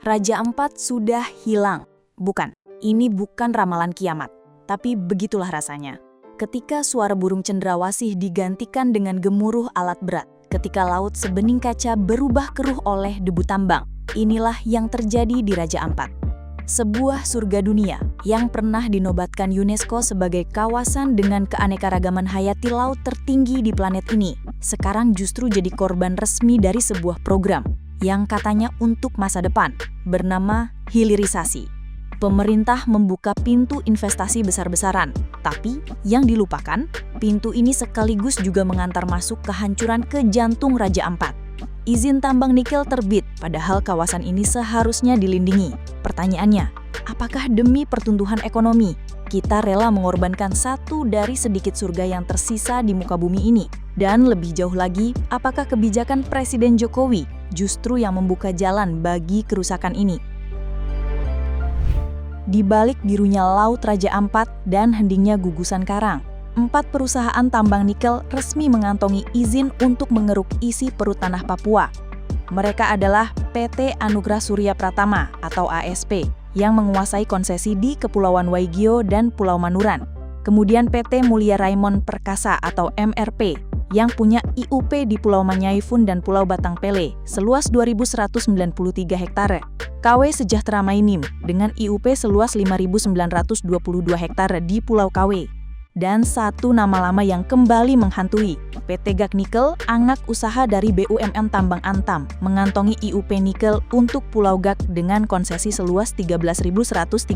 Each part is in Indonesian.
Raja Ampat sudah hilang. Bukan, ini bukan ramalan kiamat. Tapi begitulah rasanya. Ketika suara burung cendrawasih digantikan dengan gemuruh alat berat, ketika laut sebening kaca berubah keruh oleh debu tambang, inilah yang terjadi di Raja Ampat. Sebuah surga dunia yang pernah dinobatkan UNESCO sebagai kawasan dengan keanekaragaman hayati laut tertinggi di planet ini, sekarang justru jadi korban resmi dari sebuah program yang katanya untuk masa depan, bernama hilirisasi. Pemerintah membuka pintu investasi besar-besaran, tapi yang dilupakan, pintu ini sekaligus juga mengantar masuk kehancuran ke jantung Raja Ampat. Izin tambang nikel terbit, padahal kawasan ini seharusnya dilindungi. Pertanyaannya, apakah demi pertumbuhan ekonomi, kita rela mengorbankan satu dari sedikit surga yang tersisa di muka bumi ini? Dan lebih jauh lagi, apakah kebijakan Presiden Jokowi justru yang membuka jalan bagi kerusakan ini? Di balik birunya laut Raja Ampat dan hendingnya gugusan karang, 4 perusahaan tambang nikel resmi mengantongi izin untuk mengeruk isi perut tanah Papua. Mereka adalah PT Anugrah Surya Pratama atau ASP yang menguasai konsesi di Kepulauan Waigeo dan Pulau Manuran. Kemudian PT Mulia Raimon Perkasa atau MRP yang punya IUP di Pulau Manyaifun dan Pulau Batang Pele seluas 2.193 hektare. KW Sejahtera Mainim dengan IUP seluas 5.922 hektare di Pulau KW. Dan satu nama lama yang kembali menghantui, PT Gak Nikel, anak usaha dari BUMN Tambang Antam, mengantongi IUP nikel untuk Pulau Gak dengan konsesi seluas 13.136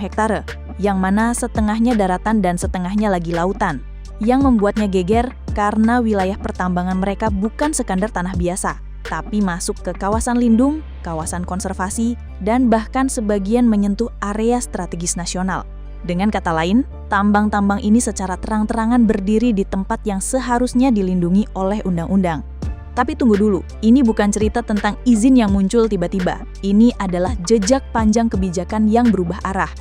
hektare, yang mana setengahnya daratan dan setengahnya lagi lautan. Yang membuatnya geger karena wilayah pertambangan mereka bukan sekadar tanah biasa, tapi masuk ke kawasan lindung, kawasan konservasi, dan bahkan sebagian menyentuh area strategis nasional. Dengan kata lain, tambang-tambang ini secara terang-terangan berdiri di tempat yang seharusnya dilindungi oleh undang-undang. Tapi tunggu dulu, ini bukan cerita tentang izin yang muncul tiba-tiba. Ini adalah jejak panjang kebijakan yang berubah arah.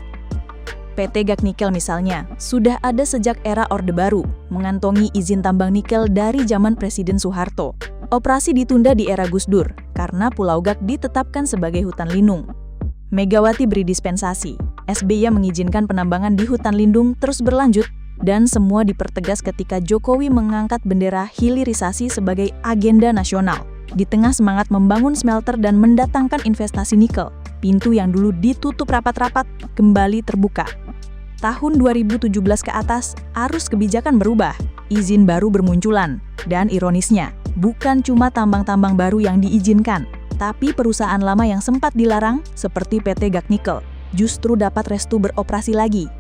PT Gak Nikel misalnya, sudah ada sejak era Orde Baru, mengantongi izin tambang nikel dari zaman Presiden Soeharto. Operasi ditunda di era Gus Dur, karena Pulau Gak ditetapkan sebagai hutan lindung. Megawati beri dispensasi, SBY mengizinkan penambangan di hutan lindung terus berlanjut, dan semua dipertegas ketika Jokowi mengangkat bendera hilirisasi sebagai agenda nasional. Di tengah semangat membangun smelter dan mendatangkan investasi nikel, pintu yang dulu ditutup rapat-rapat kembali terbuka. Tahun 2017 ke atas, arus kebijakan berubah, izin baru bermunculan, dan ironisnya, bukan cuma tambang-tambang baru yang diizinkan, tapi perusahaan lama yang sempat dilarang, seperti PT Gak Nikel, justru dapat restu beroperasi lagi.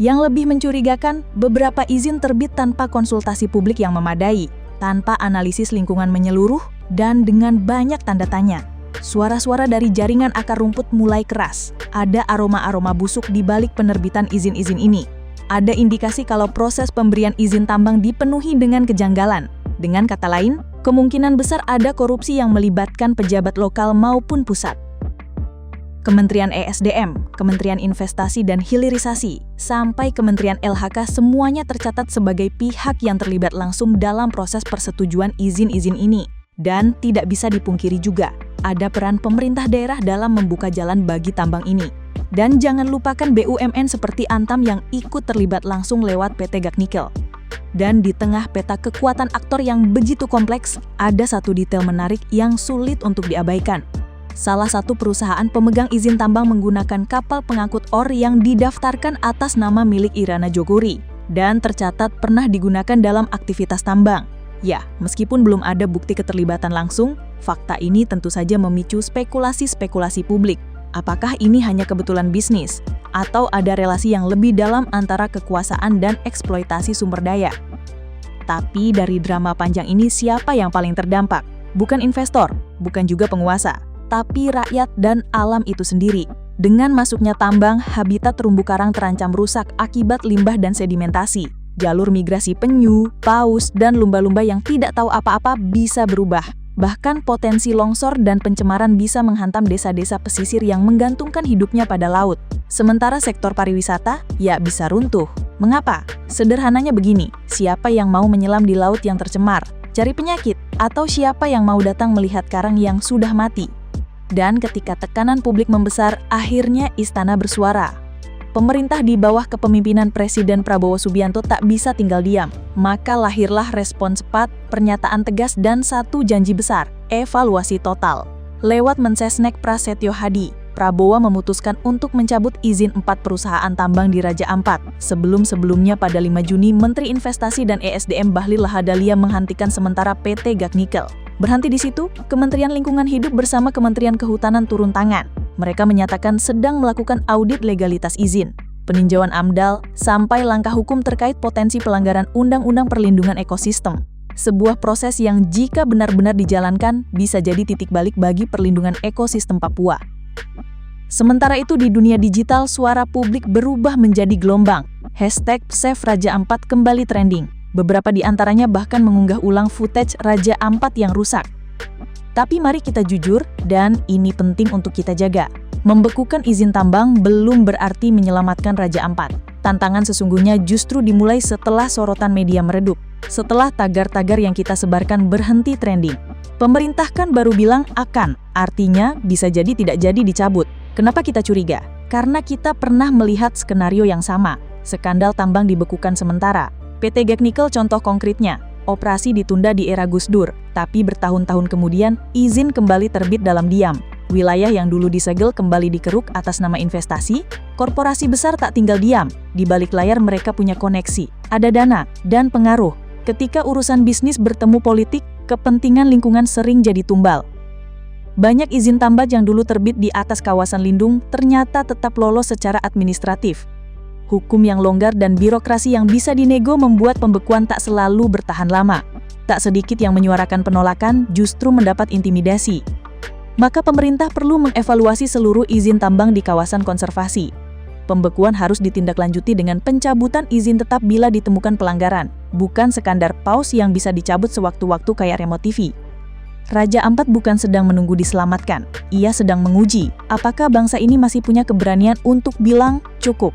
Yang lebih mencurigakan, beberapa izin terbit tanpa konsultasi publik yang memadai, tanpa analisis lingkungan menyeluruh, dan dengan banyak tanda tanya. Suara-suara dari jaringan akar rumput mulai keras. Ada aroma-aroma busuk di balik penerbitan izin-izin ini. Ada indikasi kalau proses pemberian izin tambang dipenuhi dengan kejanggalan. Dengan kata lain, kemungkinan besar ada korupsi yang melibatkan pejabat lokal maupun pusat. Kementerian ESDM, Kementerian Investasi dan Hilirisasi, sampai Kementerian LHK semuanya tercatat sebagai pihak yang terlibat langsung dalam proses persetujuan izin-izin ini. Dan tidak bisa dipungkiri juga, ada peran pemerintah daerah dalam membuka jalan bagi tambang ini. Dan jangan lupakan BUMN seperti Antam yang ikut terlibat langsung lewat PT Gak Nikel. Dan di tengah peta kekuatan aktor yang begitu kompleks, ada satu detail menarik yang sulit untuk diabaikan. Salah satu perusahaan pemegang izin tambang menggunakan kapal pengangkut or yang didaftarkan atas nama milik Irana Joguri dan tercatat pernah digunakan dalam aktivitas tambang. Ya, meskipun belum ada bukti keterlibatan langsung, fakta ini tentu saja memicu spekulasi-spekulasi publik. Apakah ini hanya kebetulan bisnis? Atau ada relasi yang lebih dalam antara kekuasaan dan eksploitasi sumber daya? Tapi dari drama panjang ini siapa yang paling terdampak? Bukan investor, bukan juga penguasa, tapi rakyat dan alam itu sendiri. Dengan masuknya tambang, habitat terumbu karang terancam rusak akibat limbah dan sedimentasi. Jalur migrasi penyu, paus, dan lumba-lumba yang tidak tahu apa-apa bisa berubah. Bahkan potensi longsor dan pencemaran bisa menghantam desa-desa pesisir yang menggantungkan hidupnya pada laut. Sementara sektor pariwisata, ya bisa runtuh. Mengapa? Sederhananya begini, siapa yang mau menyelam di laut yang tercemar? Cari penyakit? Atau siapa yang mau datang melihat karang yang sudah mati? Dan ketika tekanan publik membesar, akhirnya istana bersuara. Pemerintah di bawah kepemimpinan Presiden Prabowo Subianto tak bisa tinggal diam. Maka lahirlah respon cepat, pernyataan tegas dan satu janji besar, evaluasi total. Lewat Mensesnek Prasetyo Hadi, Prabowo memutuskan untuk mencabut izin 4 perusahaan tambang di Raja Ampat. Sebelum-sebelumnya pada 5 Juni, Menteri Investasi dan ESDM Bahlil Lahadalia menghentikan sementara PT Gag Nikel. Berhenti di situ, Kementerian Lingkungan Hidup bersama Kementerian Kehutanan turun tangan. Mereka menyatakan sedang melakukan audit legalitas izin, peninjauan AMDAL, sampai langkah hukum terkait potensi pelanggaran Undang-Undang Perlindungan Ekosistem. Sebuah proses yang jika benar-benar dijalankan, bisa jadi titik balik bagi perlindungan ekosistem Papua. Sementara itu di dunia digital, suara publik berubah menjadi gelombang. #Save Raja Ampat kembali trending. Beberapa di antaranya bahkan mengunggah ulang footage Raja Ampat yang rusak. Tapi mari kita jujur, dan ini penting untuk kita jaga. Membekukan izin tambang belum berarti menyelamatkan Raja Ampat. Tantangan sesungguhnya justru dimulai setelah sorotan media meredup. Setelah tagar-tagar yang kita sebarkan berhenti trending. Pemerintah kan baru bilang akan, artinya bisa jadi tidak jadi dicabut. Kenapa kita curiga? Karena kita pernah melihat skenario yang sama. Skandal tambang dibekukan sementara. PT Gag Nikel contoh konkretnya, operasi ditunda di era Gus Dur, tapi bertahun-tahun kemudian izin kembali terbit dalam diam. Wilayah yang dulu disegel kembali dikeruk atas nama investasi, korporasi besar tak tinggal diam. Di balik layar mereka punya koneksi, ada dana, dan pengaruh. Ketika urusan bisnis bertemu politik, kepentingan lingkungan sering jadi tumbal. Banyak izin tambang yang dulu terbit di atas kawasan lindung ternyata tetap lolos secara administratif. Hukum yang longgar dan birokrasi yang bisa dinego membuat pembekuan tak selalu bertahan lama. Tak sedikit yang menyuarakan penolakan justru mendapat intimidasi. Maka pemerintah perlu mengevaluasi seluruh izin tambang di kawasan konservasi. Pembekuan harus ditindaklanjuti dengan pencabutan izin tetap bila ditemukan pelanggaran, bukan sekadar pause yang bisa dicabut sewaktu-waktu kayak remote TV. Raja Ampat bukan sedang menunggu diselamatkan, ia sedang menguji apakah bangsa ini masih punya keberanian untuk bilang cukup.